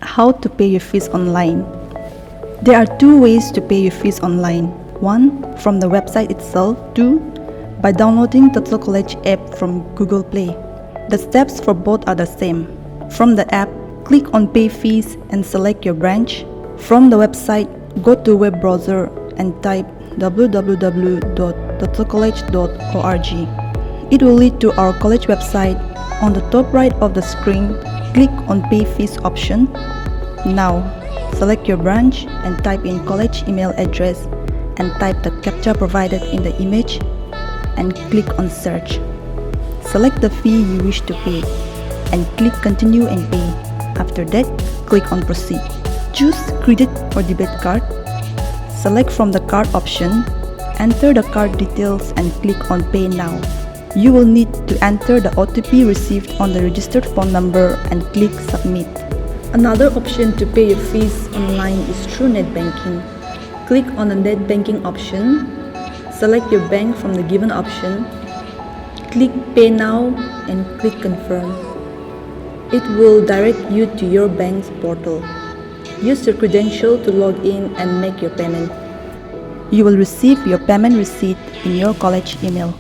How to pay your fees online. There are two ways to pay your fees online. One, from the website itself. Two, by downloading Total College app from Google Play. The steps for both are the same. From the app, click on Pay Fees and select your branch. From the website, go to web browser and type www.totalcollege.org. It will lead to our college website. On the top right of the screen, click on Pay Fees option. Now, select your branch and type in college email address and type the CAPTCHA provided in the image and click on Search. Select the fee you wish to pay and click Continue and Pay. After that, click on Proceed. Choose Credit or Debit Card. Select from the card option, enter the card details and click on Pay Now. You will need to enter the OTP received on the registered phone number and click Submit. Another option to pay your fees online is through net banking. Click on the net banking option, select your bank from the given option, click Pay Now and click Confirm. It will direct you to your bank's portal. Use your credential to log in and make your payment. You will receive your payment receipt in your college email.